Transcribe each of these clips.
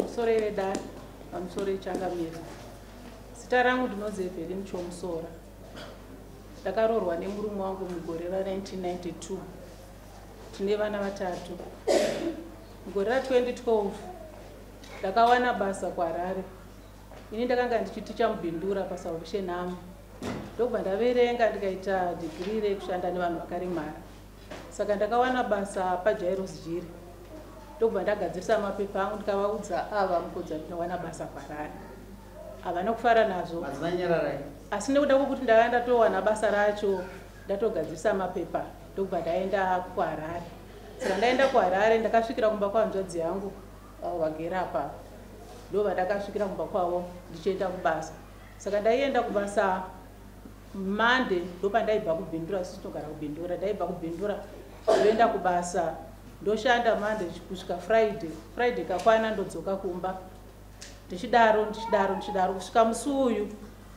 pamusoro wedare, pamusoro wechangamire. Zita rangu ndinonzi Evelyn Chomusora. Ndakaroorwa nemurume wangu mugore ra1992. Tine vana vatatu. Mugore ra2012 ndakawana basa kuHarare. Ini ndakanga ndichiticha mubhindura paSalvation Army. Ndobva ndaverenga ndikaita degree rekushanda nevanhu vakaremara. Saka ndakawana basa paJairos Jiri. Ndobva ndagadzirisa mapepa angu ndikavaudza ava mukudzi ndinowana basa kuHarare. Havana kufara nazvo. Asi nekuda kwokuti ndanga ndatowana basa racho, ndatogadzirisa mapepa, ndobva ndaenda kuHarare. Saka ndaenda kuHarare ndakasvikira kumba kwahanzvadzi yangu vagere apa. Ndobva ndakasvikira kumba kwavo ndichienda kubasa. Saka ndaienda kubasa Monday ndopandaibva kubhindura, sisi tinogara kubhindura. Ndaibva kubhindura ndoenda kubasa, ndoshanda Monday kusvika Friday. Friday kakwana ndodzoka kumba. Ndichidaro kusvika musi uyu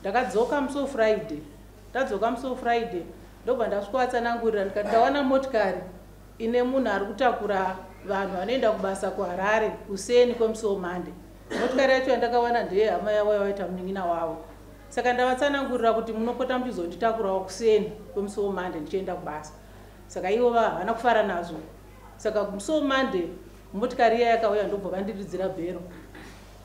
ndakadzoka musi weFriday. Ndadzoka musi weFriday ndobva ndasvika vatsanangurira ndikati ndawana motikari ine munhu ari kutakura vanhu vanoenda kubasa kuHarare kuseni kwemusi weMonday. Motikari yacho yandakawana ndeye hama yavo yavaita munin'ina wavo. Saka ndavatsanangurira kuti munopota muchizonditakurawo kuseni kwemusi weMonday ndichienda kubasa. Saka ivo havana kufara nazvo. Saka musi weMonday motikari iya yakauya ndobva vandiridzira bhero.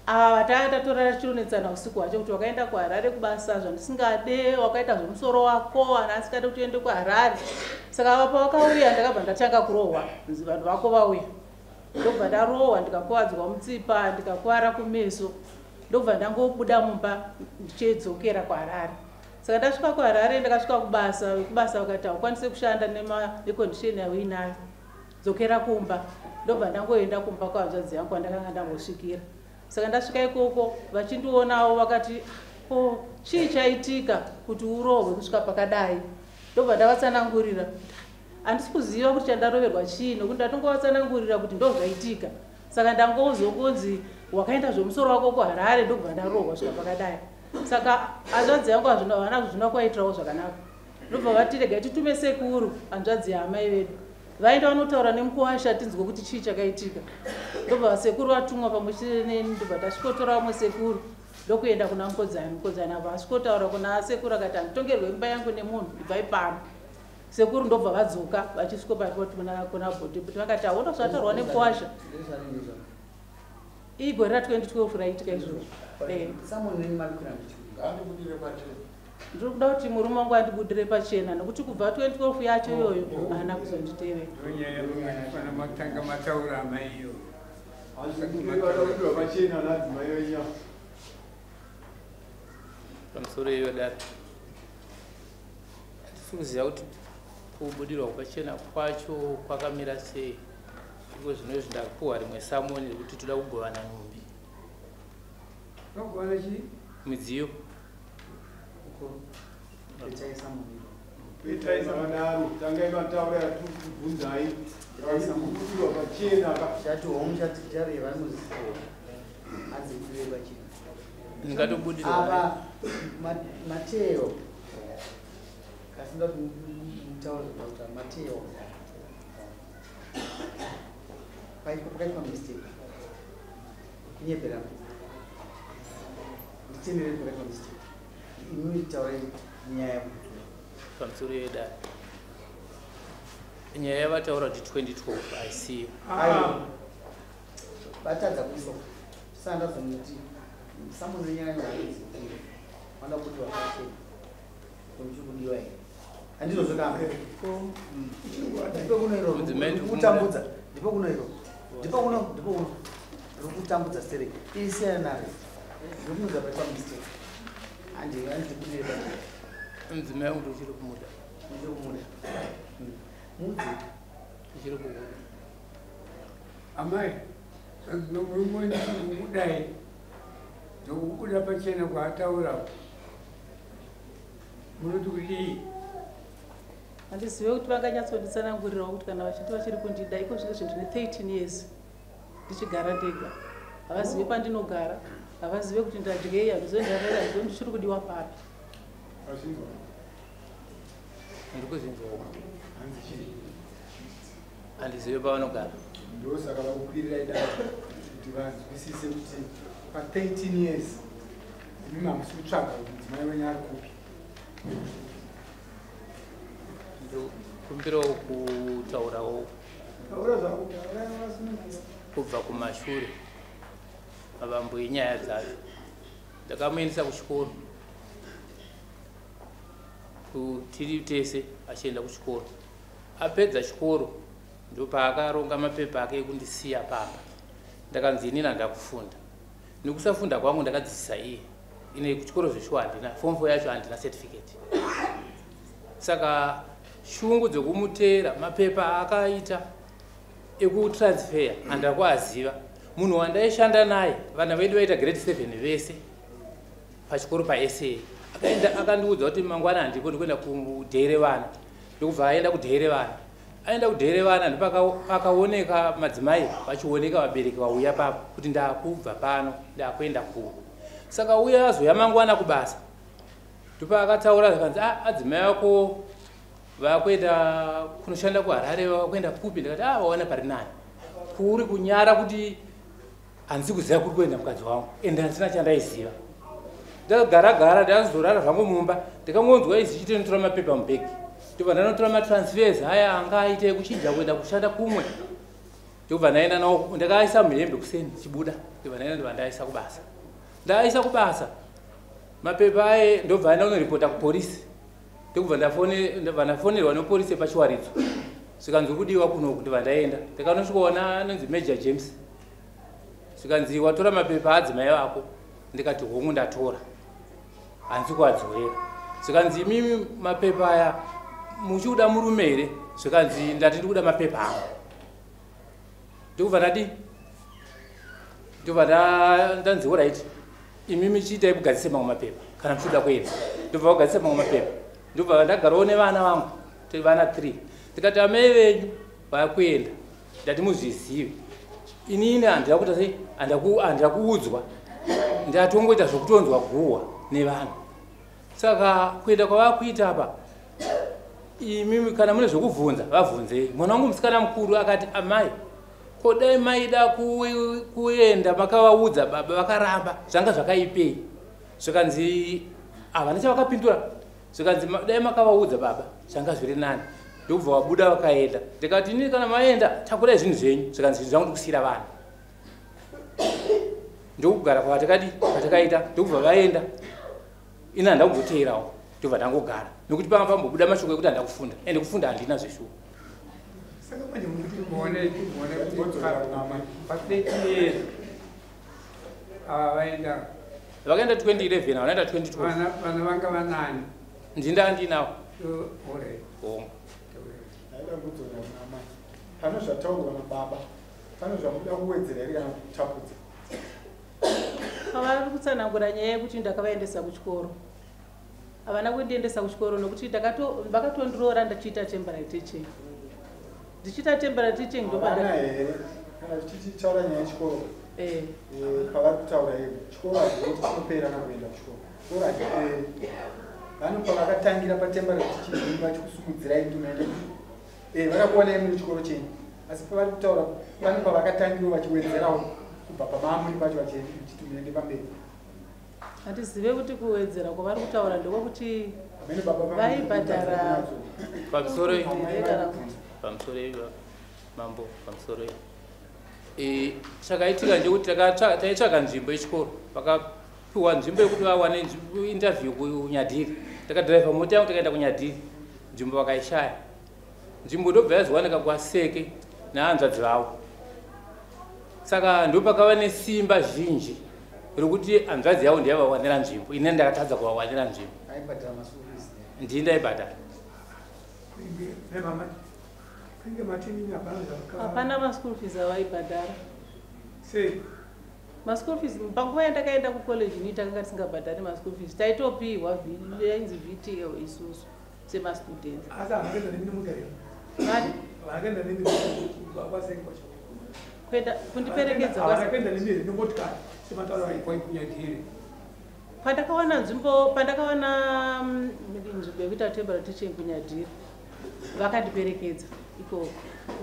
Ava vatanga tatora tichionetsana usiku hwacho kuti wakaenda kuHarare kubasa zvandisingade, wakaita zvomusoro wako, vanhu asikade kuti uende kuHarare. Saka ava pavakauya ndakabva ndatanga kurohwa, kunzi vanhu vako vauya. Ndobva ndarohwa ndikakuvadzwa mutsipa, ndikakuwara kumeso. Ndobva ndangobuda mumba ndichidzokera kuHarare. Saka ndasvika kuHarare ndakasvika kubasa, vekubasa vakati haukwanise kushanda nekondisheni yauinayo, dzokera kumba. Ndobva ndangoenda kumba kwahanzvadzi yangu kwandakanga ndambosvikira. Saka ndasvika ikoko vachindionawo vakati chii chaitika kuti urohwe kusvika pakadai. Ndobva ndavatsanangurira handisi kuziva kuti chandaroverwa chii, nokuti ndatongovatsanangurira kuti ndozvaitika. Saka ndangozokunzi wakaenda zvomusoro wako kuHarare ndobva ndarohwa kusvika pakadai. Saka hanzvadzi yangu havana kuzvina kwaitirawo zvakanaka. Ndobva vati regai titume sekuru, hanzvadzi yaamai vedu. Vaenda vanotaura nemukuwasha tinzwe kuti chii chakaitika. Ndobva sekuru vatumwa pamwe chete neni, ndobva tasvikotora vamwe sekuru ndokuenda kuna mukodzani. Mukodzani abva asvikotaura kuna sekuru akati handitongerwe imba yangu nemunhu, ibvai pano. Sekuru ndobva vadzoka vachisvika paripoti kuna bhodhibhoti vakati hauna zvataurwa nemukuwasha. Igore ra2012 raitika izvozvo. Ndiri kuda kuti murume wangu andibudire pachena nokuti kubva 2012 yacho iyoyo haana kuzonditevera. Matanga mataura amaiyo. Pamusoro iyo data ndikuziva kuti kubudirwa kwachena kwacho kwakamira sei. Iko zvinozvi ndakuhwa rimwe samoni rekuti toda kugovana nhumbi. Kugovana chii? Midziyo. Ava Mateo kasinda kumtaura kuti Mateo pakaitwa mistake kunyepera nditenere pakaitwa mistake inoitaura nyaya pamusoro yedata nyaya yavataura kuti 2012 aisiyo vatadza kuisa sanda zomuti samune nyaya yaidzi vanda kuti vakachena kuchibudiwa here handizozvekamba ndipekunoirokutambudza ndipekunoiro ndipekuno rokutambudza stereki isiyana naro rokunodza paitwa mistake handikudira mudzimai wangu uchiri kumuda mudzi uchiri kukuda amai nomurume ndikudai ndokubuda pachena kwaataura munoti kudii. Handizive kuti vanganyatsonditsanangurirawo kuti kana vachiti vachiri kundida iko zvino zvinhu ndine 13 years ndichigara ndega. Havazive kwandinogara, havazive kuti ndadyei, handizondarera, ndizo ndichiri kudiwa papi. ndikuzinzwa handizive pavanogara. Ndosaka vakukwirira idai kuti vanzwisise kuti pa13 years imimi hamusi kutsvaga kuti mudzimai wenyu ari kupi. Kumbirawo kutaurawo kubva kumashure mavambo nyaya dzacho. Ndakamuendesa kuchikoro tiri tese achienda kuchikoro. Apedza chikoro ndopaakaronga mapepa ake ekundisiya pamba. Ndakanzi inini handina kufunda. Nekusafunda kwangu ndakadzidzisa iye. Ine kuchikoro zveshuwa handina, form 4 yacho handina certificate. Saka shungu dzokumuteera mapepa akaita ekutransfer handakuaziva. Munhu wandaishanda naye vana vedu vaita grade 7 vese pachikoro paSA akandiudza kuti mangwana handiko ndikuenda kudheere vana. Ndokubva aenda kudheere vana. Aenda kudheere vana ndopakaoneka madzimai vachioneka vabereki vauya papo kuti ndakubva pano ndakuenda kuno. Saka uya azoya mangwana kubasa. Ndopakataura akanzi adzimai ako vakuenda kunoshanda kuHarare vakuenda kupi. Ndikati vaona pari nani kuri kunyara kuti handisi kuziva kuri kuenda mukadzi wangu ende handisina chandaiziva. Ndakagara ndakazorara zvangu mumba ndikangonzwa izi chitonotora mapepa mubhegi. Ndobva ndanotora matransfers haya anga aite kuchinja kuenda kushanda kumwe. Ndobva ndaenda nawo ndakaisa muhembe kuseni chibuda. Ndobva ndaenda ndaisa kubasa. Ndaisa kubasa mapepa aye ndobva ndaenda kunoripota kupolisi. Ndobva ndafonerwa nepolisi pachiwaridzo. Svikanzi kudiwa kuno ndobva ndaenda. Ndikanosvikaona anonzi Major James. Svikanzi watora mapepa adzimai vako. Ndikati hongu ndatora. Handisi kuadzorera. Svikanzi imimi mapepa aya muchiuda murume here. Svikanzi ndati ndikuda mapepa angu. Ndobva ndadi. Ndobva ndanzi alright. Imimi chiitai kugadzisa mamwe mapepa kana muchiuda kuenda. Ndobva kugadzisa mamwe mapepa. Ndobva ndagarawo nevana vangu. Tiri vana 3. Ndikati amai venyu vakuenda. Ndati muzvizive. Inini handina kuita sei? Handina kuudzwa. Ndatongoita zvokutonzwa guhwa nevanhu. Saka kuenda kwavakuita apa imimi kana mune zvokubvunza vabvunzei. Mwana wangu musikana mukuru akati amai ko dai maida kuenda makavaudza baba vakaramba zvanga zvakaipei. Zvikanzi havana chavakapindura. Zvikanzi dai makavaudza baba zvanga zviri nani. Ndobva vabuda vakaenda. Ndikati inini kana maenda takurai zvinhu zvenyu. Zvikanzi zvinhu zvangu ndikusiyira vanhu. Ndokugara kwatakaita ndokubva vaenda. Ina handina kumboteerawo. Ndobva ndangogara nokuti panga pambobuda mashoko ekuti handina kufunda ende kufunda handina zveshuwa. Saka manje muone pa13 years vaenda vakaenda 2011 vanaenda 2012 vana vanga vanani ndindaandinawo Haida kudzora namai. Pane zvataurwa nababa. Pane zvamuda kuwedzera here kana kutapudza? Pavari kutsanangura nyaya yekuti ndakavaendesa kuchikoro. Havana kundiendesa kuchikoro nokuti vakatondiroora ndachiita temporary teaching. Ndichiita temporary teaching ndobva here kana tichitaura nyaya yechikoro. Pavari kutaura ivo chikoro hazvikuti chinopera nakuenda kuchikoro. Chikoro hachiperi. Vano pavakatangira patemporary teaching vachikusumudzirai kuti muende. Vakakuonai muri chikoro chenyu. Asi pavari kutaura pane pavakatangira vachiwedzerawo kubva pamamuri pacho vachiti muende pamberi. Handizive kuti kuwedzera kwavari kutaura ndokuti vaibhadhara pamusoro mambo pamusoro chakaitika ndekuti taitsvaga nzvimbo yechikoro. Vakapiwa nzvimbo yekuti vawane interview kuNyadiri. Takadhiraivha mota yangu takaenda kuNyadiri. Nzvimbo vakaishaya. Nzvimbo ndobva yazowanika kwaSeke nehanzvadzi vavo. Saka ndopakava nesimba zhinji rokuti hanzvadzi yavo ndiyavawanira nzvimbo. Ine ndakatadza kuvawanira nzvimbo. Ndini ndaibhadhara. hapana maschool fees avaibhadhara. Maschool fees panguva yandakaenda kucollege takanga tisingabhadhari maschool fees. Taitopiwa yainzi VTL isusu semastudents. Kundiperekedza pandakawana nzvimbo yekuita temporary teaching kuNyadiri vakandiperekedza ikoko.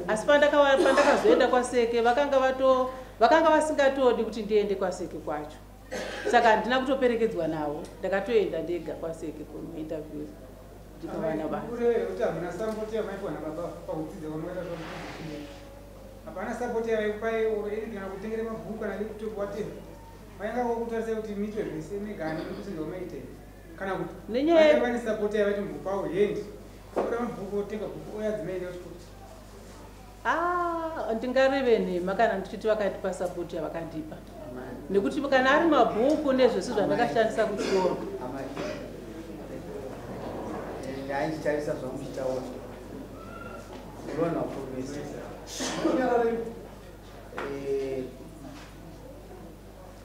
Asi pandakazoenda kwaSeke vakanga vakanga vasingatodi kuti ndiende kwaseke kwacho, saka handina kutoperekedzwa navo, ndakatoenda ndega kwaseke kunointerview ndikavana basa. Hapana support yavaipai kana kutengere mabhuku kana kuti whatever. Vainga vokutarise kuti mitwe zvese negani kuti ndomaite. Kana kuti nenyaya vane support yavaiti mubhuku wavo hendi. Kuda mabhuku otenga bhuku oya dzimaende kuchikoti. Ndingareve nhema kana ndichiti vakatipa support yavakandipa. Nekuti kana ari mabhuku nezvese zvandakashandisa kuchikoro. Ndaichitarisa zvangu muchitaura. Unoona profesa.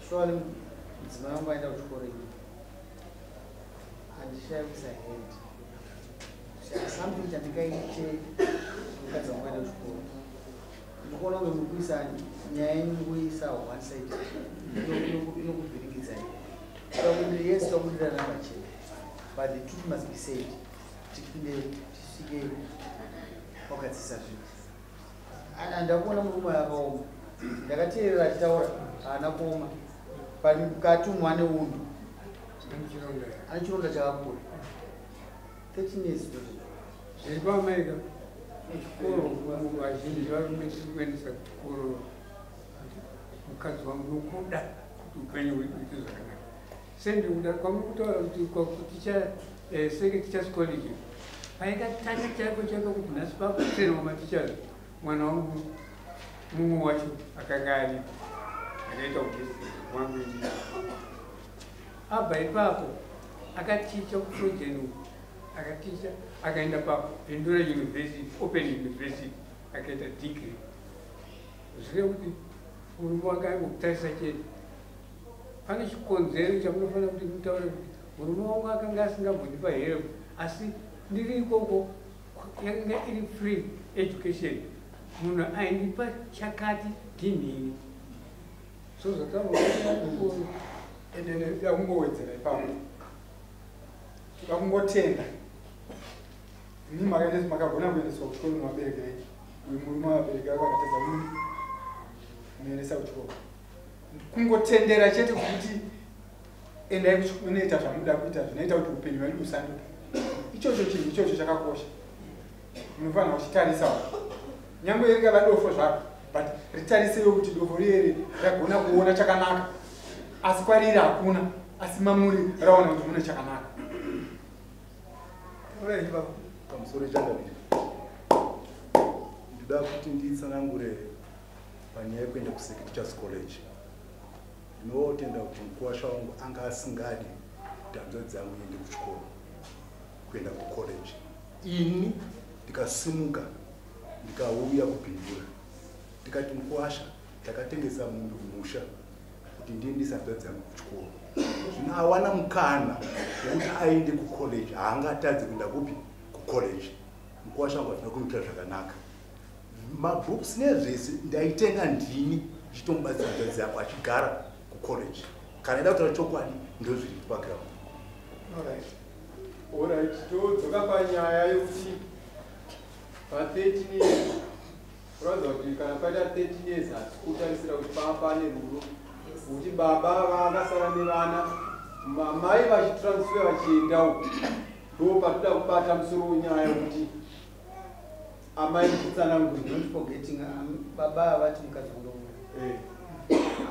Shwari mudzimai wangu aenda kuchikoro ino handishayavisa hendi something chandingaite mukadzi wangu aenda kuchikoro ndikuona kunge mukuisa nyaya inongoisa one side inokuvhiringidzai takuti yes takudirana pachena but the truth must be said tipinde tisvike kwakadzisa zvinhu ndakuona murume akaoma ndakateerera achitaura haana kuoma mukati umwe ane undu ane chironda chakakura 13 years zviri paamerika chikoro vazhinji vari kuendesa chikoro mukadzi wangu nokuda kuti upenyu huite zvakanaka sendikuda kwamuri kutaura kuti teachers college paikatanga chaiko chaiko kuti nhasi pakutenwa matichers mwana wangu mumwe wacho akanga aripo akaita kuti wangu ini abva ipapo akaticha kuprojenu akaticha akaenda papindura university open university akaita degree zvive kuti murume wake aingokutarisa chete pane chikonzero chamunofanira kuti mutaure kuti murume wangu akanga asingambondipa help asi ndiri ikoko yanga iri free education munhu aindipa chakati ndinhini so zvatamuoona ende yakungowedzera ipapo vakungotenda ini makagona kuendeswa kuchikoro nemabereki uyu murume wabereki ako akatedza muendesa kuchikoro kungotendera chete kuti endai unoita zvamuda kuita zvinoita kuti upenyu hwedu usanduke ichocho chinhu ichocho chakakosha munofanira kuchitarisawo nyange rikava dofo zvako but ritarisewo kuti dofo riyeri ragona kuona chakanaka asi kwariri hakuna asi mamuri raona kuti mune chakanaka pamusoro chakaviri ndinoda kuti nditsanangure panyaya yekuenda kuSt Teachers College. Ndinotenda kuti mukuwasha wangu anga asingadi kuti hanzvadzi dzangu iende kuchikoro kuenda kucollege. Ini ndikasimuka ndikauya kupindura ndikati mukuwasha takatengesa munhu musha kuti ndiendesa hanzvadzi dzangu kuchikoro. Zvino awana mukana wekuti aende kucollege, haangatadzi kuenda kupi kucollege. Mukuwasha wangu atina kumuitira zvakanaka. Mabooks nezvese ndaitenga ndini ndichitomubatsira hanzvadzi yako achigara kucollege. Kana ida kutaura chokwadi ndozviri background. Alright, todzoka panyaya yokuti pa13 years unoziva kuti kana paita 13 years hasi kutarisira kuti pane ruro kuti baba vakasara nevana mamai vachitransfer vachiendawo ndo patoda kubata musoro wenyaya yokuti amai nditsanangure not forgetting baba avati mukadzi wangu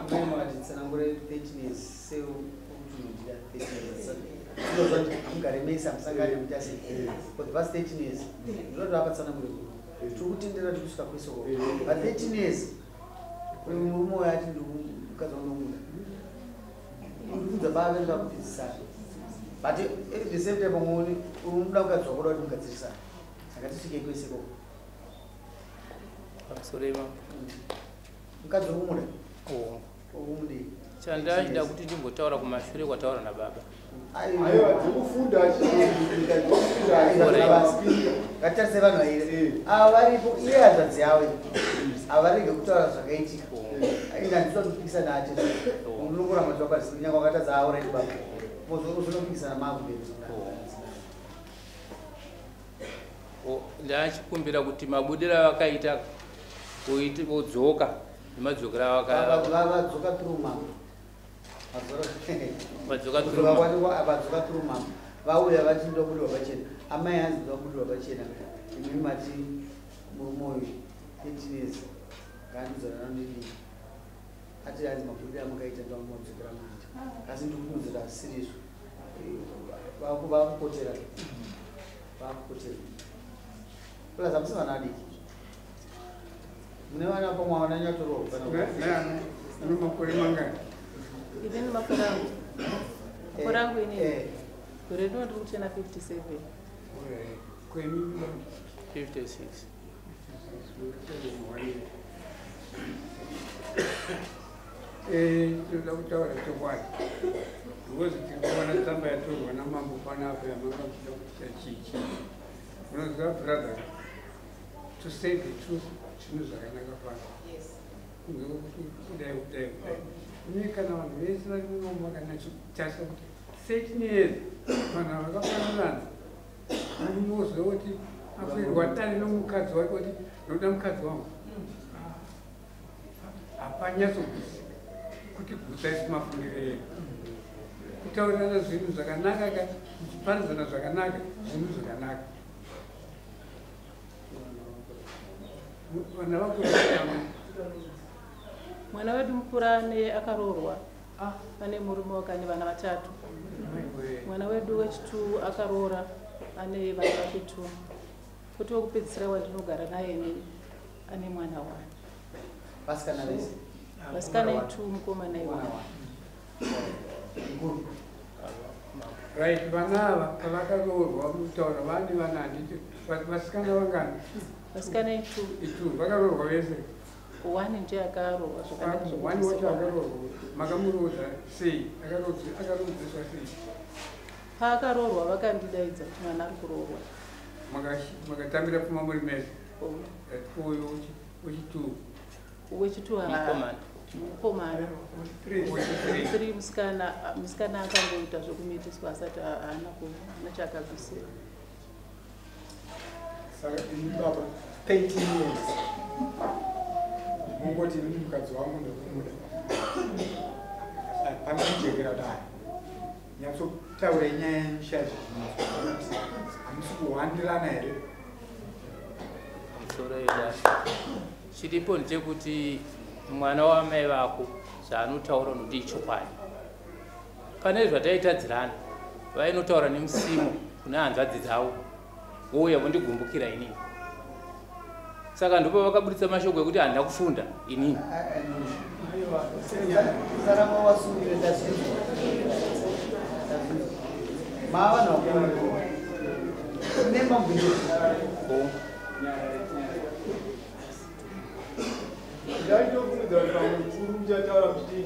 amai makati tsanangure 13 years seo kutunodira 13 years ndozvati amugaremesa musangane kuti asi for the past 13 years ndinoti apatsanangure tiri kutendera tikusvika kwesoko but 13 years uyu murume uyo ati ndimukadzi wangu nomuda ndikudza baba vedu vakupedzisana but at the same time muone unomuda mukadzi wako uda kuti mugadzisana saka tisvike kweseko mukadzi uri kumuda okumudei chandaida kuti ndimbotaura kumashure kwataura nababa aiwa dzekufunda ngatarise vanhu vairi ava varipo iye hanzvadzi yavo havarege kutaura zvakaitika ine handisa kupikisana ati unongoramba tivaparisii nyanga wakatadza auredi baba zvinopikisana makumberi ndachikumbira kuti mabudiro avakaita vodzoka nemadzokera vadzoka through mama vadzoka through mama vauya vachinda kubudirwa pachena amai hanzi vabudirwa pachena imi mati murumoyo 18 years ngaandidzana nini ati hanzi mabudiro amakaita ndamadzokera muita asi ndikukudzira serious vakupotera kula zamusivana adiki mune vana pamwe vana nyatoro makore mangani ini ni makore angu ini gore ndiri kuchena 57 kwemi 56 toda kutaura chokwadi because tikuona tsamba yatorwa namambo panapa yamakakuita kuti chichi unoziva brother to say the truth zvinhu zvakanaka pano kudai uye kana vanhu vese vari munomo vakanachitasa kuti 13 years vanhu ava vakafananana animoziva kuti akwirwa dare nomukadzi wake kuti ndoda mukadzi wangu hapanyatsogusi kuti gusa isi mafungiro edu kutaurirana zvinhu zvakanaka kuchiparidzana zvakanaka zvinhu zvakanaka vana vakuama mwana wedu mukuru akaroorwa ane murume wake ane vana 3 mwana wedu wechi2 akaroora ane vana vake 2 kuti wekupedzisira wandinogara naye ane mwana 1 vasikana vese vasikana 2 mukomana 1 right vana ava pavakaroorwa mutaura vane vana handiti vasikana vangani vasikana 2 vakaroorwa vese 1 ndiye akaroorwa zvakanaka wacho akaroorwa makamuroodza sei akarodzeswa sei paakaroorwa vakandidaidza kuti mwana ari kuroorwa makatambira pfuma muri mese uyo wechi2 wechi2 mukomana 3 musikana akangoita zvokumitiswa asati haana chakabvisira saka ini baba 13 years mungoti ini mukadzi wangu ndokumuda pamujekera dai nyatsotaura inyaya yemushazi hamusi kuhwandirana here chiripo ndechekuti mwana wamai vako zvaanotaura noti ichokwadi pane zvataitadzirana vainotaura nemusimo kuna hanzvadzi dzavo vouya vondigumbukira inini saka ndopa vakabuditsa mashoko ekuti handina kufunda inini ndaitofunidza kuti pamwe mukuru uchataura kuti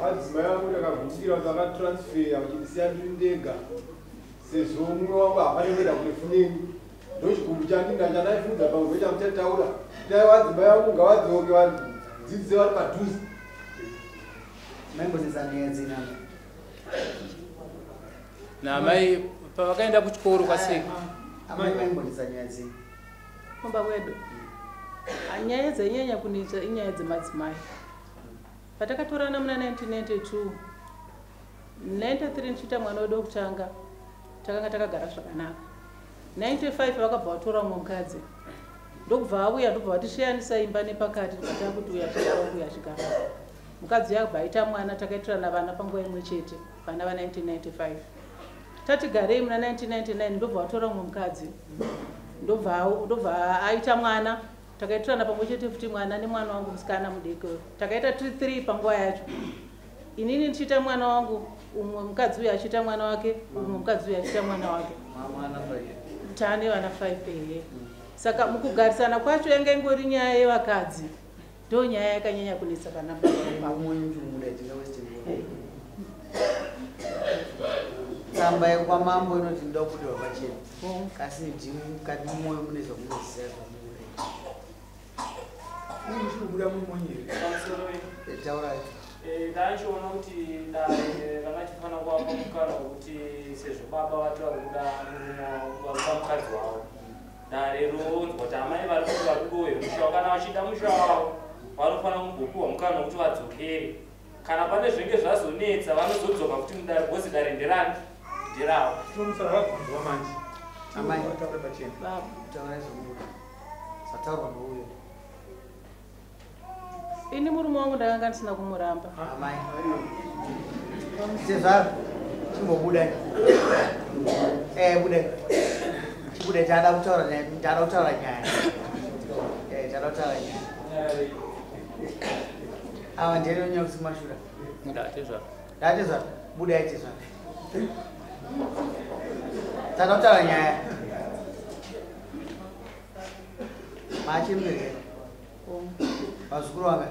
adzimai vangu ndakagumbukira kuti akatransfera uchindisiya ndiri ndega sezvo mumwe wangu hapane kuenda kunefuneni ndochigumbu chandinga chandaifunidza pamwe pechamutataura kuti aiwa adzimai vangu ngavadzoke vadzidzise vari padhuze maimbozizaneyedzina namai pavakaenda kuchikoro kwaseka amai maimbozizanyadzina komba kwedu nyaya dzenyanya kunita inyaya dzemadzimai patakatorana muna 1992 93 nchiita mwana wedu wekutanga takanga takagara zvakanaka 95 vakabva vatora mumwe mukadzi ndokubva auya ndobva vatishiyanisa imba nepakati tikatava kuti uya chigara uya chigara mukadzi yakabva aita mwana takaitirana vana panguva imwe chete vana va1995 tatigarei muna 1999 ndobva vatora mumwe mukadzi ndobva aita mwana takaitirana pamwe chete futi mwana nemwana wangu musikana mudeko takaita 3 panguva yacho inini ndichiita mwana wangu umwe mukadzi uyu achiita mwana wake umwe mukadzi uyu achiita mwana wake tane vana 5 ehe saka mukugarisana kwacho yanga ingori nyaya yevakadzi ndo nyaya yakanyanya kunetsa kana tsamba yekwamambo inoti ndoda kubudirwa pachena kasi ndimi mukati mumwoyo mune zvamunoziva kubuda mumonyere taurai ndachiona kuti rakatifana kuapa mukana wekuti sezvo baba vacho vari kuda mukadzi wavo dare ronzwa kuti amai vari kuti vari kudohera musha kana vachida musha wavo vanofanira kumbopiwa mukana wekuti vadzokere. Kana pane zvinenge zvazonetsa vanozodzoka kuti mudare bhozi dare nderani nderavo. Tinomusarabvunzwa manje. Amai. Vataure pachena. baba Taura zvomuda. Sataurwa nouyo. ini murume wangu ndakanga ndisina kumuramba. Amai. Sezvaro. Chimbobuda. Buda. Buda tada kutaura nyaya. Tada kutaura nyaya. Tada kutaura nyaya. Awa ndiri unyausi mashura. Ndati zva. Ndati zva. Buda iti zva. Tada kutaura nyaya. Machimire. Vazukuru vanga.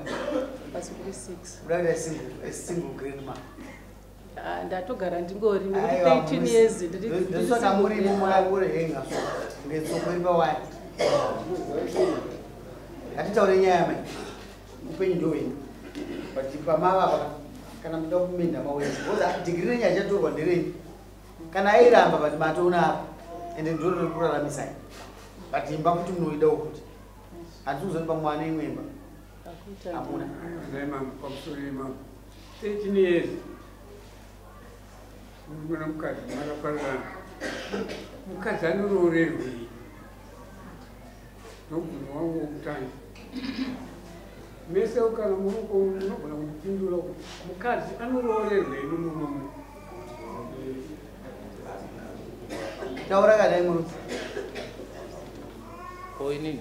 Vazukuru 6. Buda kuita single grade man. Ndatogara ndingori nekuti 13 years ndisaka muri muri henga ngetsokuri pawaya atitaure nyaya mai upenyu ndowenyu but pamava kana muda kuminda mawenzi because digiri nenyaya chatorwa ndereni kana airamba but matoona apa ende ndorori kuraramisai but imba kuti munoida ukuti hatizozonipa mwana imwemba hamuna pamusoro imamo 13 years mwana mukadzi makapararana mukadzi anororerwei nobvunzo wangu wokutanga mese kana muruko unogona kupindura kuti mukadzi anororerwei nomurume taura kadai murume Inini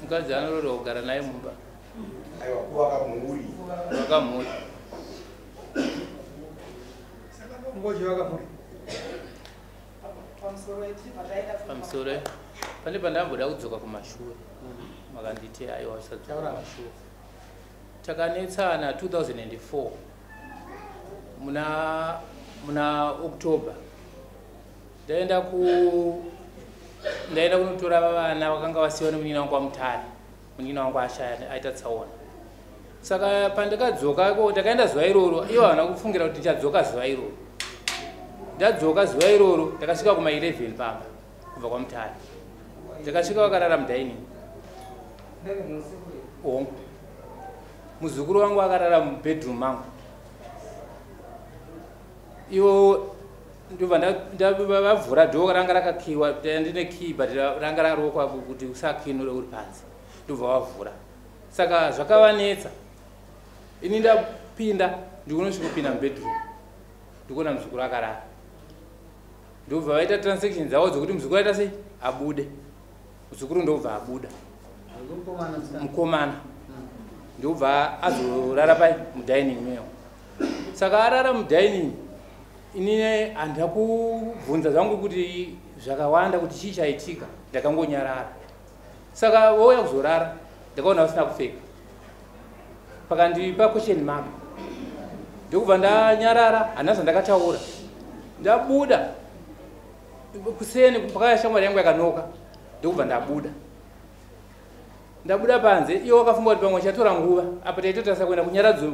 mukadzi anororerwa kugara naye mumba wakamhuri pamusoro pane pandamboda kudzoka kumashure makanditi aiwa usadzoka kumashure takanetsana 2004 muna October ndaenda kunotora vana vakanga vasiwa nemunina wangu waMutare. Munina wangu ashaya aita tsaona. Saka pandakadzokako takaenda zuva iroro ivo havana kufungira kuti tichadzoka zuva iroro. Ndadzoka zuva iroro takasvika kuma 11 pamba kubva kwaMutare. Takasvika vakarara mudining. Ongo. Muzukuru wangu akarara mubedroom mangu. Ivo ndavavhura dhoka ranga rakakiwa ndine key but ranga rakarokwa kuti usakinure uri panze. Ndobva vavhura. Saka zvakavanetsa. Ini ndapinda ndikunosvikopinda mubedroom. Ndikuona muzukuru akarara. Ndobva vaita transactions dzavo dzokuti muzukuru aita sei abude. Muzukuru ndobva abuda. Mukomana. Ndobva azorara pai mudining meyo. Saka arara mudining inini handina kubvunza zvangu kuti zvakawanda kuti chii chaitika, ndakangonyarara. Saka vauya kuzorara ndakaona vasina kupfeka. Pakandipa question mark. Ndokubva ndanyarara handina zvandakataura. Ndabuda kuseni pakaya shamwari yangu yakanoka. Ndokubva ndabuda. Ndabuda panze iwo wakafunga kuti pamwe chatora nguva apa taitotasa kuenda kunyaradzo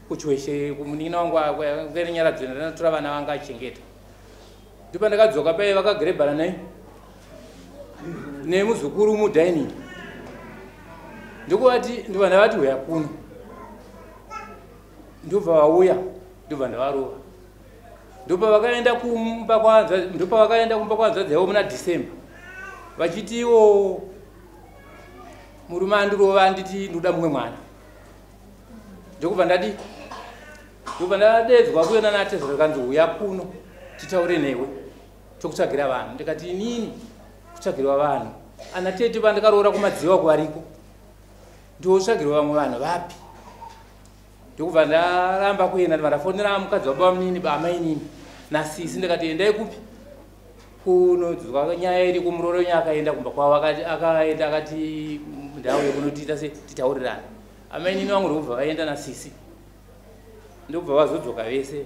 kuchweshe kumunina wangu kwene nyaradzo ndanatora vana vanga achengeta. Ndipo ndakadzoka pai vakagirebhana naye nemuzukuru mudining. Ndokuvati ndobva ndavati uya kuno. Ndobva vauya ndobva ndavarova. Ndopa vakaenda kumba kwanza dzaivo muna December. Vachiti iwo murume andirova anditi ndoda mumwe mwana. Ndokubva ndadedzwa kuenda natezero kanzi uya kuno titaure newe tokutsvagira vanhu. Ndikati inini kutsvagirwa vanhu ana tete vandakaroora kumadziva kuvariko ndotsvagirwa vamwe vanhu vapi. Ndokubva ndaramba kuenda ndafonera mukadzi wababa munini bamainini nasisi ndikati endai kupi kunodzwa nyaya iri kumuroro nyaya akaenda kumba kwavo akaenda akati ndau yekunotiita se titaurirana. Amainini vangu ndokubva vaenda nasisi ndokubva vazodzoka vese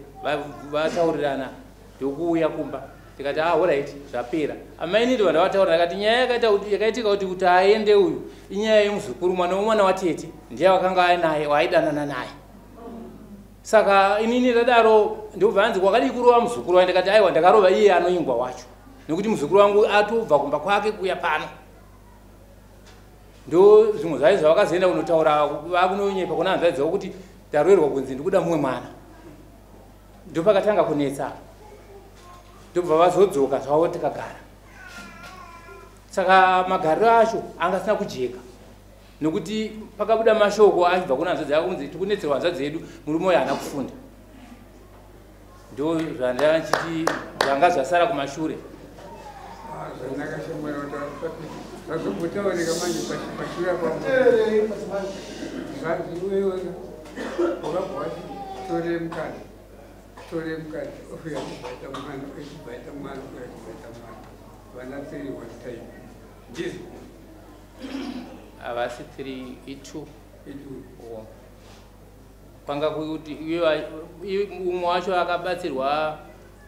vataurirana ndokuuya kumba. Ndikati alright zvapera. Amainini ndobva ndavataurira ndakati nyaya yakaitika kuti aende uyu inyaya yemuzukuru mwana womwana watete ndiye wakanga ainaye waidanana naye. Saka inini radaro ndobva hanzi wakadi kurova muzukuru wangu. Ndikati aiwa ndakarova iye anoingwa wacho nekuti muzukuru wangu atobva kumba kwake kuya pano. ndo zvimwe zvaizvo zvavakazoenda kunotaura vakunonyepa kuna hanzvadzi dzavo kuti ndarwerwa kunzi ndikuda mumwe mwana. Ndo pakatanga kunetsa, ndobva vazodzoka zvavo tikagara. Saka magariro acho anga asina kujeka nokuti pakabuda mashoko achibva kuna hanzvadzi dzavo kunzi tikunetserwa hanzvadzi dzedu murume uyu haana kufunda. Ndo zvandachiti zvanga zvasara kumashure. Zvazombotaurika manje pashure apo wakabva tore mukadzi uya achibvaita mwana achibvaita mwana uya achibvaita mwana vana 3 one time ndizvo Havasi 3 i2 kwanga kuti umwe wacho akabatsirwa,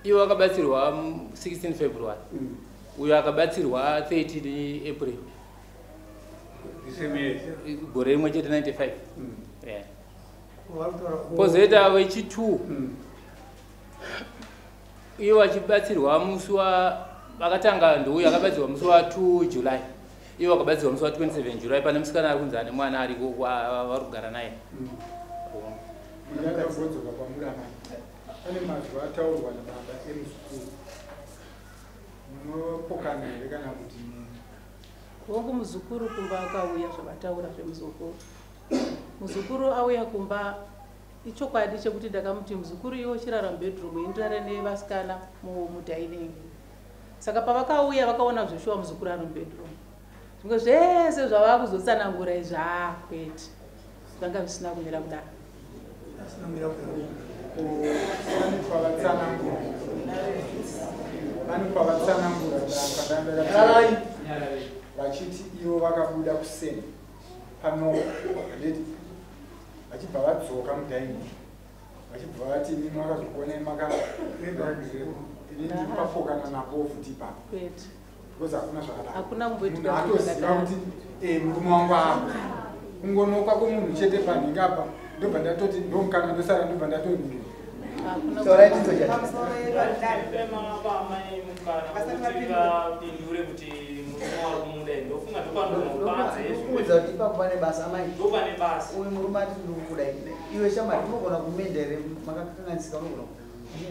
iwo akabatsirwa 16 February, uyo akabatsirwa 13 April gore rimwe chete 95. Pozoita wechi2 iwo achibatsirwa musi vakatanga ndouyo akabatsirwa musi wa2 July, iwo akabatsirwa musi wa27 July pane musikana ari kunzi ane mwana ariko vari kugara naye. Ndakabvunzwa kwamurama pane mazwi ataurwa nababa emuzukuru munopokana here kana kuti wongu muzukuru kumba akauya zvavataura zvemuzukuru. Muzukuru auya kumba ichokwadi chekuti ndakamuti muzukuru iwo chirara mubedroom indorara nevasikana mudhining. Saka pavakauya vakaona zveshuwa muzukuru ari mubedroom, zvimwe zvese zvava kuzotsanangura izvi kwete zvanga zvisina kumira kudaro. Vane pavatsanangura vachiti ivo vakabuda kuseni pano vachibva vadzoka mudhaini vachibva vati mimi makazokonai makapokana napo futi ipapo because hakuna zvakadaatoziva kuti murume wangu apa kungonoka kwomunhu chete panhingi apa ndobva ndatoti ndomukana ndosara ndobva ndatonhingira uyu murume ati ndiri kudai iwe shamari unogona kumenda here makakanganisika unogona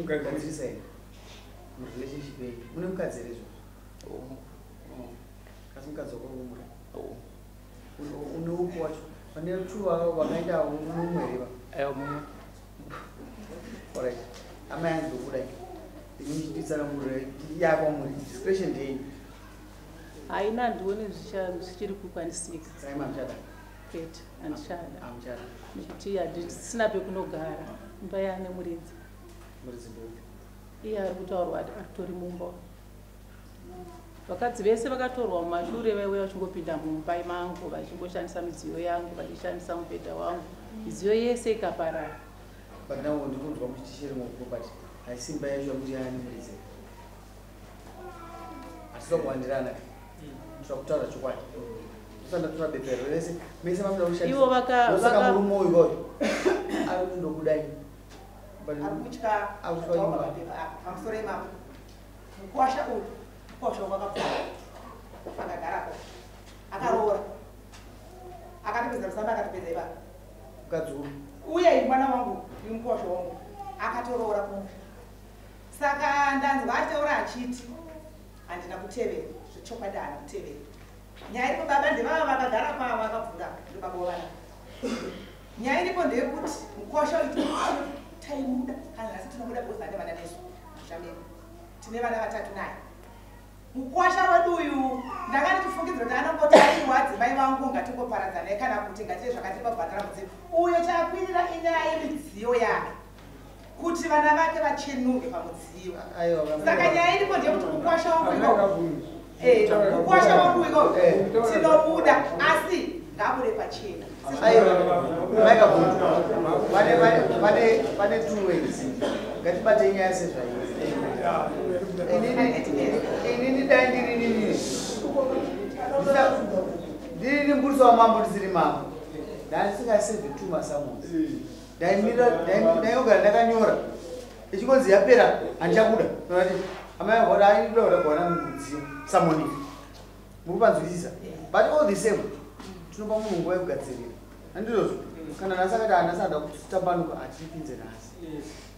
kugadzirisa here murelationship yenyu mune mukadzi here izvo kasi mukadzi wakorumura une upo wacho pane 2 vakaita unomwereva alright amai anzi ndokudai ichititsanangurira yakwamuri discretion day haina ndione zvichiri kukwanisika. saimamuchada Kwete handichada amuchada nekuti handisina pekunogara. Imba yaane muridzi iye ari kutaurwa atori mumba. Vakadzi vese vakatorwa mumashure vaiuya vachingopinda mumba mangu vachingoshandisa midziyo yangu vachishandisa mubhedha wangu, midziyo yese ikaparara. but now ndikunzwa muchitishere muproperty haisi imba yacho yakuti yaane muridzi hatisa kuwandirana toda kutaura chokwadi tosanda tora bepero vese mese mamuda kushandisaka murume uyu ivoyo ari kuti ndokudai arikutya pamusoro imapo mukwasha uyu mukwasha wakapfuura akagarapo akaroora akatipedza musamba akatipedza ivava mukadzuru uye mwana wangu imukwasha wangu akatoroora kumwe. Saka ndanzwa ataura achiti handina kutevera zvechokwadi hana kutevera nyaya iripo baba ndevava vakagara pavo vakabvura ndobabovana nyaya iripo ndeyekuti mukwasha uyu taimuda kana nhasi tinomuda because ane vana nesu shameni tine vana 3 naye mukwasha wedu uyu ndanga ndichifungidzira kuti anongotaiwa dzimai vangu ngatingoparadzanai kana kuti ngatiye zvakatibabhadhara mudziyo uyo chakwirira inyaya yemidziyo yake kuti vana vake vachenuke pamudziyo. Saka nyaya iripo ndeyekuti mukwasha wangu mukwasha wangu iko tinobuda asi ngabude pachena. pane 2 ways ngatibate nyaya sezvaizvi inini dai ndiri mburitsa wamambo ndisiri mambo ndandisingasive 2 masamusi ndaigara ndakanyora ichikonzi yapera handichabuda ati amai vada ainoda kuona mudziyo samoni muri panzwisisa but all the same tinopa munhu nguva yekugadzirira handizvozvo kana nhasi akati anasada kutambanuka hatipinze nhasi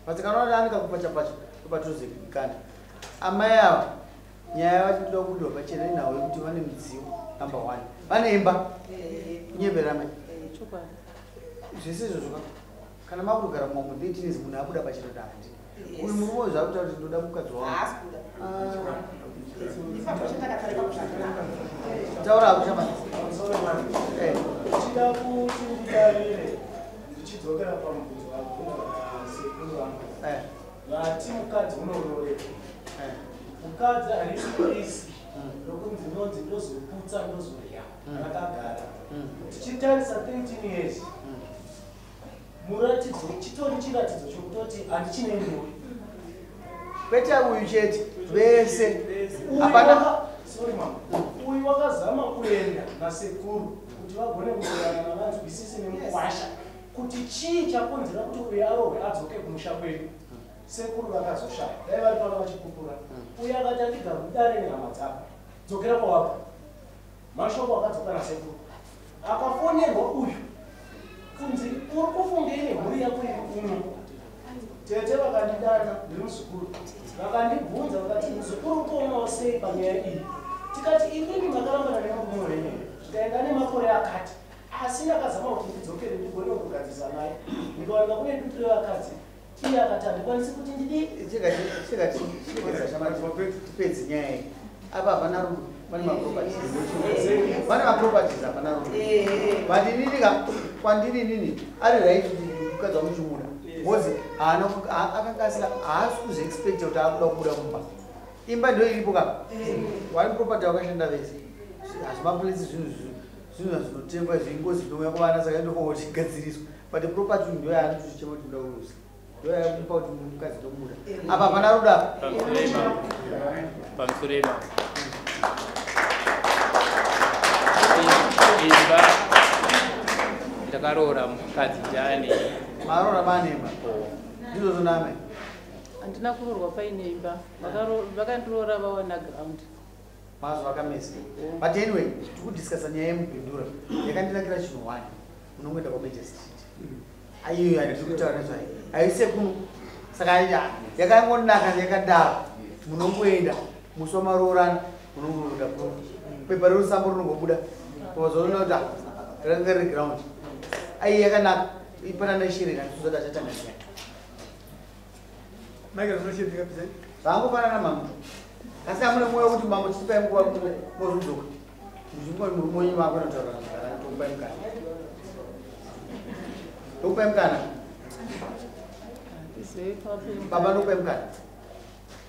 but kana kuti anika kupachapacha topatozekana amai ava nyaya yavatoda kudiwa pachena inhau yekuti vane mudziyo number 1 vane imba kunyembera mai zvese izvozvo kana makutogara mumwe 13 years munhu abuda pachena kuti uyu murume zvakuta kuti ndoda mukadzi wangu taura akushama chida kuti nditarire ndichidzokera pamubvunzo wasekuru vangu vati mukadzi unororeka mukadzi harisiisi rokunzi ndonzi ndozoputsa ndozorya rakagara tichitarisa 13 years muratidzo chitori chiratidzo chokutoti handichine mhuri kwete uyu chete vese uyu wakazama kuenda nasekuru kuti vagone kutorana navanzwisisi nemukwasha kuti chii chakonzera kuti uyu arohwe adzoke kumusha kwedu sekuru vakazoshaya dai vari pano vachipupura uyu akati andigara kudare nehama dzako dzokera kwawabva mashoko akadzoka nasekuru akafonerwa uyu kunzi uri kufungei nemhuri yako iri uno tete vakandidana ndimuzukuru vakandibvunza vakati muzukuru kuonawo sei panyaya iyi tikati inini makarambana nemurume wenyu tikaenda nemakore akati asi ndakazama kuti ndidzokere ndigone kugadzisa naye ndikawanika kune dutu revakadzi iye akati handikwanisi kuti ndidi tipedzi nyaya iyi apa hapana rudo vane maproperties hapana rudo but ininika kwandiri inini ari right mukadzi wamuchimuda bcause akakasika haasi kuzoexpecta kuti akuda kubuda mumba imba ndo iripo kapa wani property wakashanda vese hazvimapulisi zvinhu zvinotengwa zvingozi zvinouya kuvana saka indokotigadziriswa but property ndo yaanotichema kuti uda uruzi ndo yakupa kuti mukadzi ndomuda apa hapana rudo apa pamusurema imba ndakaroora mukadzi ndane maroora manemba ndizvozvo namai handina kuroorwa paine imba vakandiroora vawana ground mazuva akamesa but anyway tikudiscasa nyaya yemupindura yakandinakira chinhu 1 unongoenda kwamajor street aiyoyo handiri kutaura nezvayo haise kuno saka yakangonaka yakadaro munongoenda musi wamaroorana munongoenda pepa rerusambo rinongobuda pazoona kuti ranga riri ground ai yakanaka ipanana shirena tisozati achatanga nyaya zvangofanana mambo asi hamuna mwoyo wekuti mambo chitipai nguva mozudzoka muzvingoni murumonyi mako notaura tokupai mukana tokupai mukana baba nokupai mukana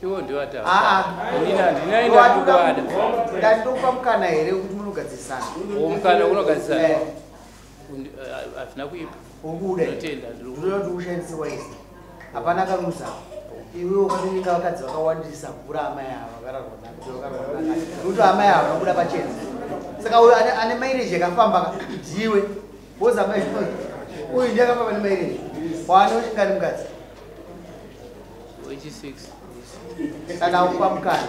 iwo ndiwataandinaenda ndandokupa mukana here wekuti munogadzisana mukana unogadzisana hazvina kuipa ukuda ndinoda kuti ushandise waisi hapana karusa iwewo ukatoninga vakadzi vakawandisa kuvura amai ava vakararwanauti amai ava vanobuda pachena saka uyu ane maireji yakafamba ndiwe bozi amai uyu ndiye akafamba nemaireji wane uchingani mukadzi kana ukupa mukana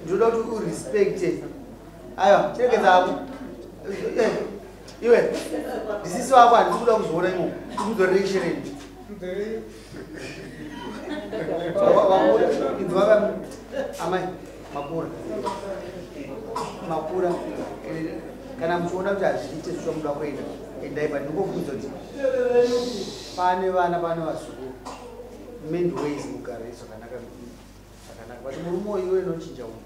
ndinoda kuti urespecte aiwa chirekedza ako iwe ndisisi wako handisi kuda kuzoona imo ndikuzorereshereni inzwaka amai makura kana muchiona kuti hazviite zvisva muda kuenda endai but ndingobvunza kuti pane vana pane vazukuru mendways mugare zvakanaka but murume oiwe nochinja unhu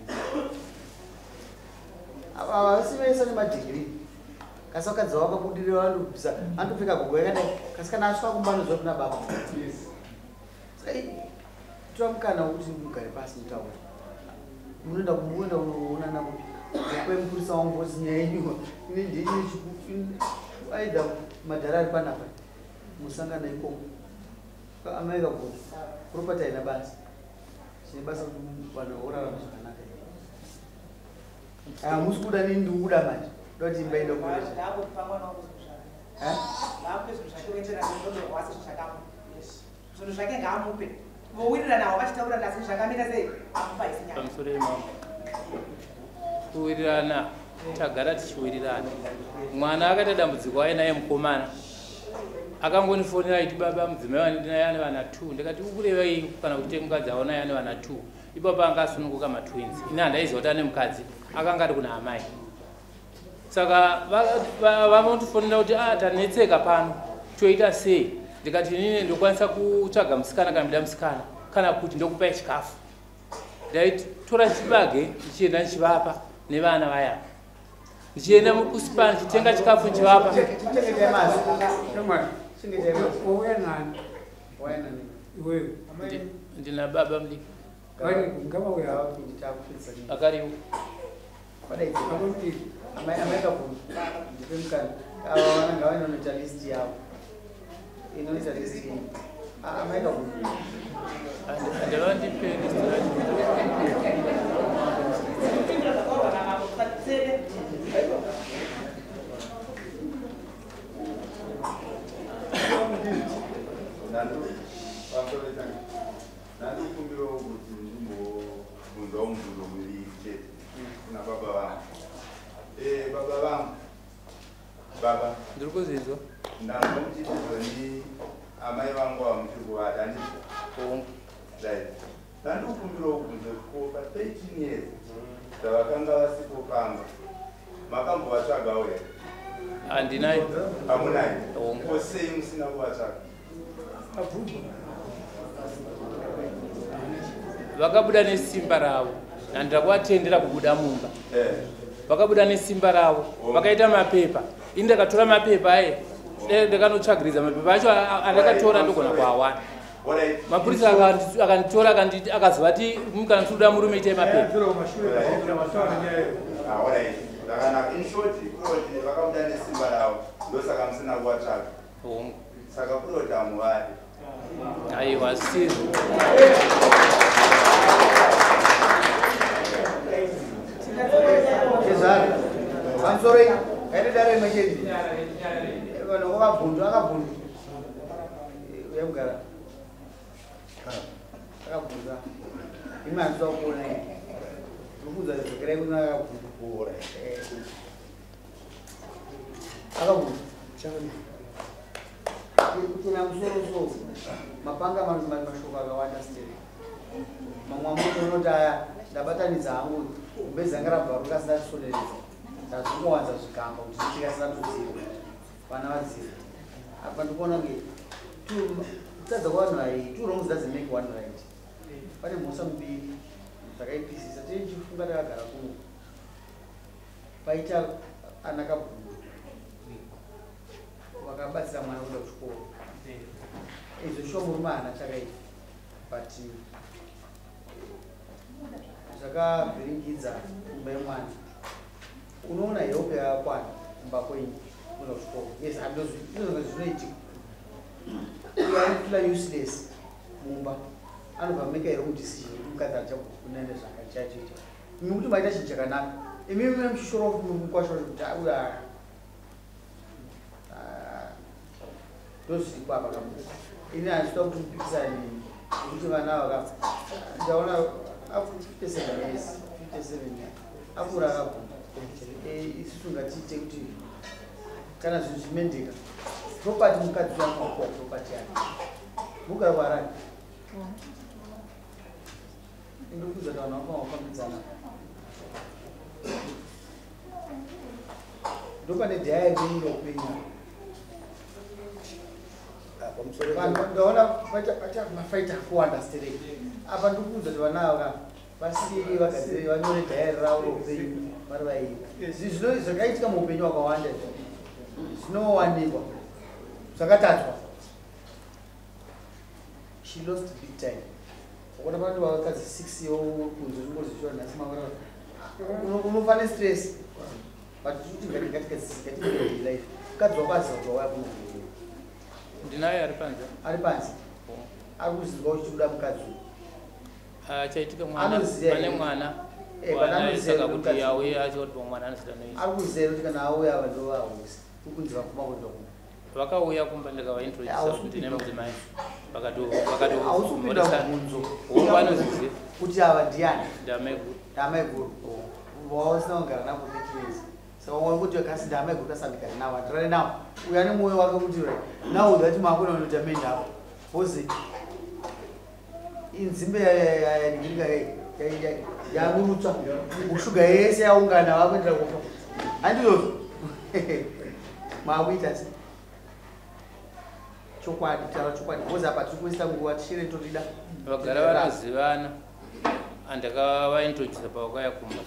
avasi vese nemadhigiri kasi vakadzi vakabudirira vandobvisa andopfeka gogo yakadai kasi kana asvika kumbanozva kuna baba tora mukana wekuti mugare pasi mutaura munoenda kumuenda unoonana kuti kwemupurisa wangu bosi nyaya yenyuwa aidha madhara ari panapa musangana ikoko amai kagogo propati haina basa chine basa kuti vanhu vaurarama zvakanaka hamusi kuda nini ndikuda manje ndoti imba ida zvinhu zvake ngaamupe vowirira nawo vachitaura nasi zvakamira sei amupaisi nyaya pamusoro kuwirirana tagara tichiwirirana. Mwana akati dambudziko ainaye mukomana akangonifonera aiti baba mudzimai wandinaye ane vana 2. Ndikati ukurevei kana kuti mukadzi aona ane vana 2. Ipapo anga asununguka matwins. Ini handaiziva kuti ane mukadzi akanga ari kuna amai. Saka vanotifonera kuti tanetseka pano toita sei. Ndikati inini ndokwanisa kutsvaga musikana kana ndida musikana kana kuti ndokupai chikafu. Ndaitora chibage ndichienda ndichivapa nevana vaya. Ndichienda mukuspa ndichitenga chikafu ndichivapa. Ndina baba mdiki. Akaribu. Ndandikumbira kuti ndimbobvunza mubvunzo muviri chete kuna baba vangu. Baba vangu, baba ndiri kuzvinzwa. ndanzwa muchitidzwa ni amai vangu vamuchiri kuvata ndizvo. Right. Ndandikumbira kubvunza ko pa 13 years dzavakanga vasipo pamba makambovatsvagawo here? Handinayo. Hamunayo? Ko sei musina kuvatsvaga? Vakabuda nesimba ravo handira kuvatendera kubuda mumba. Vakabuda nesimba ravo vakaita mapepa. Ini ndakatora mapepa aye ndakanotsvagiriza mapepa acho andakatora ndogona kuawana. Mapurisa akanditora akazova ati kana tinoda murume itai mapepa. Ndakanaka in short kuti vakabuda nesimba ravo ndosaka musina kuvatsvaga. Saka kuroti hamuvari. Aiwa sizvo. I'm sorry. I did that machine. When I mapanga mashoka akawanda steri mamwe amuto unotaya ndabatanidza hangu ubezanga rabvaruka asina tisonereza ndazvikuwanza zvigamba kuti tikasina tudziva vana vadziva apa ndikuona kunge kutadza kwavanhu vai 2 wrongs doesn't make 1 right. Pane mhosva mbiri dzakaipisisa tichifunga takagara kuno paita ana kabhuru vakabatsira mwana kuda kuchikoro izvo sho murume haana chakaita but zvakavhiringidza kumba yemwana unoona help yakakwana kumba kwenyu kuda kuchikoro. Yes, andozvinonge zvinoitika uyaifila useless mumba anobva make a wrong decision kuti mukadzi achakunende zvakachachoita imi kuti maita chinhu chakanaka imi mune mushoro mukwasha kuti auya ndozviri kwapa kamuka ini handitoda kuti mupikisani nekuti vana vaka ndaona aku 57 years 57 akura akaguma isusu ngatiite kuti kana zvinhu zvimendeka property mukadzi wamakuwa property yake mugara kwarani ndikuudza kuti vanhu vakamafambidzana ndopane dhaya imweni yaupenyu ndaona vaita mafaita akuwanda sterei apa ndikuudza kuti vana ava vasiye vagadzire vanyore dhaya ravo roupenyu vari vairi zvakaitika muupenyu wakawanda zvinowanikwa zvakatadzwa. She lost big time. Ukona vanhu vakadzi 6 yokunze zvimbozvishora nhasi mangwana unofane stress but kuti ngatikadzii life mukadzi wakwaziva kuti wauya kuno ndinaye ari panze ari kuzizwa uchikuda mukadzi chaitika pane mwana saka kuti auye achoti pamwana anosida noita ari kuziva kuti kana auya ava ndovahuse ukunzi vapfuma kuenda kuno vakauya kumba ndikavaintrodusa kuti nemudzimai vakatoumbonzo kuti ava ndiani ndamaiguru ndamaiguru wausina kugara navo 30 years saka wakuti akasida hama iguru kasandikari navo andirare navo uya nemwoyo wake kuti now that makuna unoita meni apo bhozi inzimbe yaningirika yamurutswa ushuga yese yaungana vakuitira kufa handizvozvo makuita se chokwadi taura chokwadi bhozi apa tiri kuisa nguva tishere totida vagara vanozivana andakavaintrodusa pavakaya kumba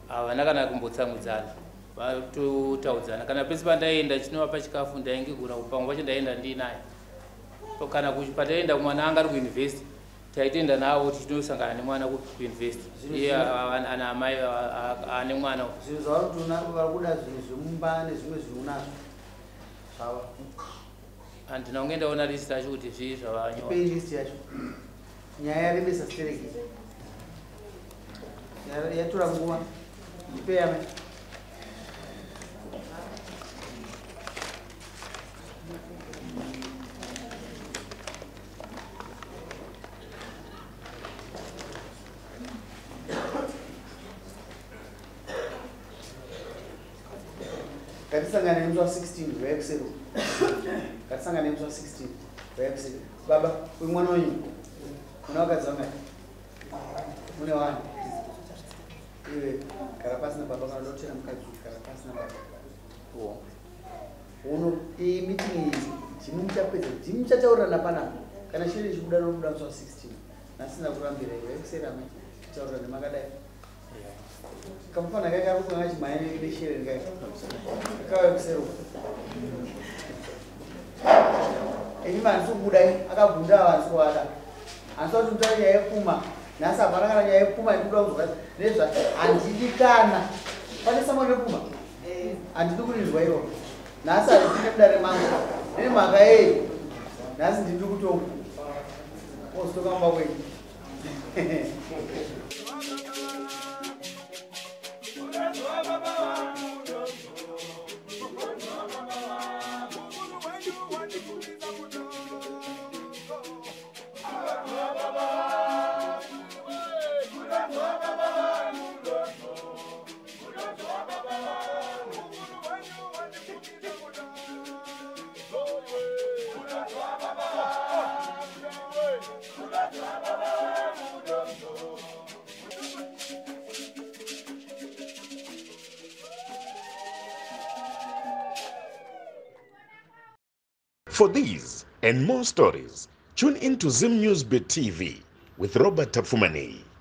havana kana kumbotsamwidzana vatotaudzana kana pese pandaenda chinovapa chikafu ndaingigona pamwe pacho ndaenda ndiinaye kana pataenda mwana anga ari kuuniversity taitoenda navo tichinosangana nemwana kuuniversity iye ana amai ane mwana zvinhu zvavari kuda zvinhu zvemumba nezvimwe zvinhu unazvo zvava handina kunge ndaona list yacho kuti zvii zvavanyoa list yacho nyaya yarebesa stereki yatora nguva ipeyame ngatisangane nemzwa 16 vayakusero ngatisangane nemzwa 16 vayakusero baba uyu mwana wenyu una wakadzi vangati mune vanhu iwe gara pasina baba kana dotera mukadzi gara pasina baba uno iyi meeting idzi jimi muchapedza jimi muchataurana panapa kana shure chibuda nobuda mzwa 16 nasina kurambira iwe vayakusera mai taurira nemakadai kamufana kaka rukunga chimaya neshere ngai kakawe kusero ini vanhu sikudai akabvunda vanhu sikuwada hanisati mutari yaipfuma nhasi hapana kana yaipfuma ndikuda kuzoka nezva handidikana pane samwana nepfuma handidi kurinzwa iro nhasi handisine kuda remangu nene mhaka yei nhasi ndiri kutonga ozotoka mumba kwenyu For these and more stories, tune in to Zim Newsbeat TV with Robert Tafumani.